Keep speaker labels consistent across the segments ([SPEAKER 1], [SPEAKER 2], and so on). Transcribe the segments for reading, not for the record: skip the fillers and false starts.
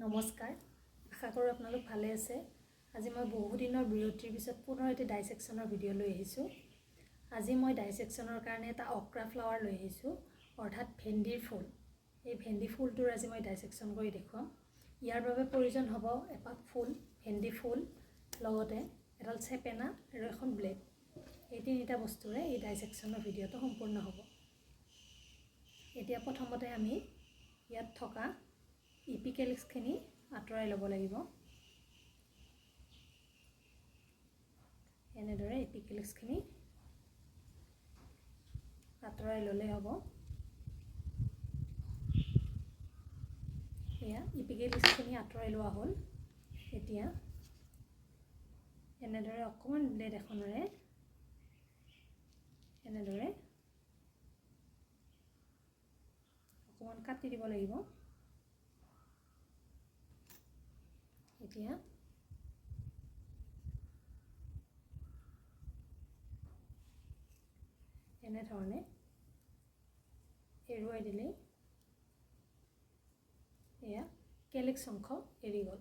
[SPEAKER 1] নমস্কাৰ আশা কৰোঁ আপোনালোক ভালে আছে আজি মই বহু দিনৰ বিৰতিৰ পিছত পুনৰ এটা ডাইসেকশনৰ ভিডিও লৈ আহিছোঁ আজি মই ডাইসেকশনৰ কাৰণে এটা okra ফ্লাৱাৰ লৈ আহিছোঁ অৰ্থাৎ ভেন্দিৰ ফুল এই ভেন্দি ফুলটোৰ আজি মই ডাইসেকশন কৰি দেখুৱাম ইয়াৰ বাবে প্ৰয়োজন হ'ব এপাক ফুল ভেন্দি ফুল লগতে এডাল চেপেনা আৰু এখন ব্লেড এই তিনিটা বস্তুৰে এই ডাইসেকশনৰ ভিডিওটো সম্পূৰ্ণ হ'ব এতিয়া প্ৰথমতে আমি ইয়াত থকা ইপিকেলিক্সখিনি আঁতৰাই ল'ব লাগিব এনেদৰে ইপিকেলিক্সখিনি আঁতৰাই ল'লে হ'ব এয়া ইপিকেলিক্সখিনি আঁতৰাই লোৱা হ'ল এতিয়া এনেদৰে অকণমান ব্লেড এখনেৰে এনেদৰে অকণমান কাটি দিব লাগিব এতিয়া এনেধৰণে এৰুৱাই দিলে এয়া কেলিক্স অংশ এৰি গ'ল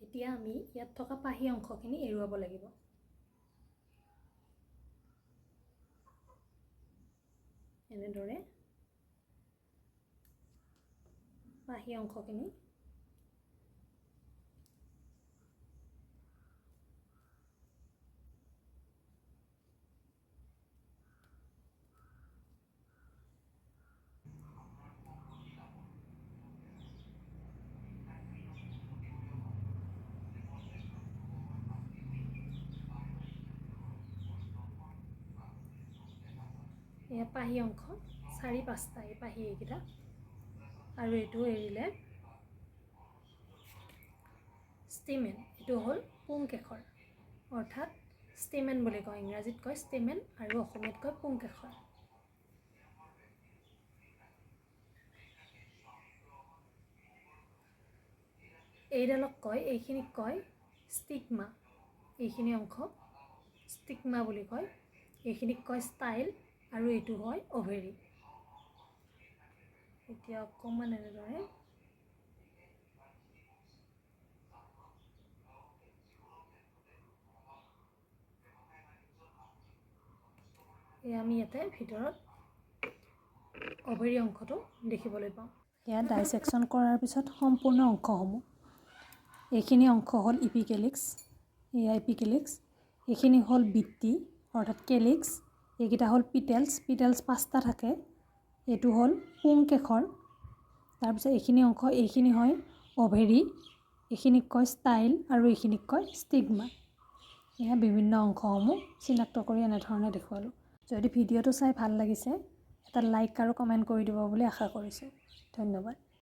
[SPEAKER 1] এতিয়া আমি ইয়াত থকা পাহি অংশখিনি এৰুৱাব লাগিব এনেদৰে পাহি অংশখিনি এয়া পাহি অংশ 4-5টা এই পাহি এইকেইটা আৰু এইটো এৰিলে ষ্টেমেন এইটো হ'ল পুংকেশৰ অৰ্থাৎ ষ্টেমেন বুলি কয় ইংৰাজীত কয় ষ্টেমেন আৰু অসমীয়াত কয় পুংকেশৰ এইডালক কয় এইখিনিক কয় ষ্টিগমা এইখিনি অংশ ষ্টিগমা বুলি কয় এইখিনিক কয় ষ্টাইল আৰু এইটো হয় ওভেৰি এতিয়া অকণমান এনেদৰে আমি ইয়াতে ভিতৰত ওভেৰি অংশটো দেখিবলৈ পাওঁ ইয়াত ডাইসেকশন কৰাৰ পিছত সম্পূৰ্ণ অংশসমূহ এইখিনি অংশ হ'ল ইপিকেলিক্স এয়া ইপিকেলিক্স এইখিনি হ'ল বিত্তি অৰ্থাৎ কেলিক্স এইকেইটা হ'ল পিটেলছ 5টা থাকে এইটো হ'ল পুংকেশৰ তাৰপিছত এইখিনি অংশ এইখিনি হয় ওভেৰি এইখিনিক কয় ষ্টাইল আৰু এইখিনিক কয় ষ্টিগমা এয়া বিভিন্ন অংশসমূহ চিনাক্ত কৰি এনেধৰণে দেখুৱালোঁ যদি ভিডিওটো চাই ভাল লাগিছে এটা লাইক আৰু কমেণ্ট কৰি দিব বুলি আশা কৰিছোঁ ধন্যবাদ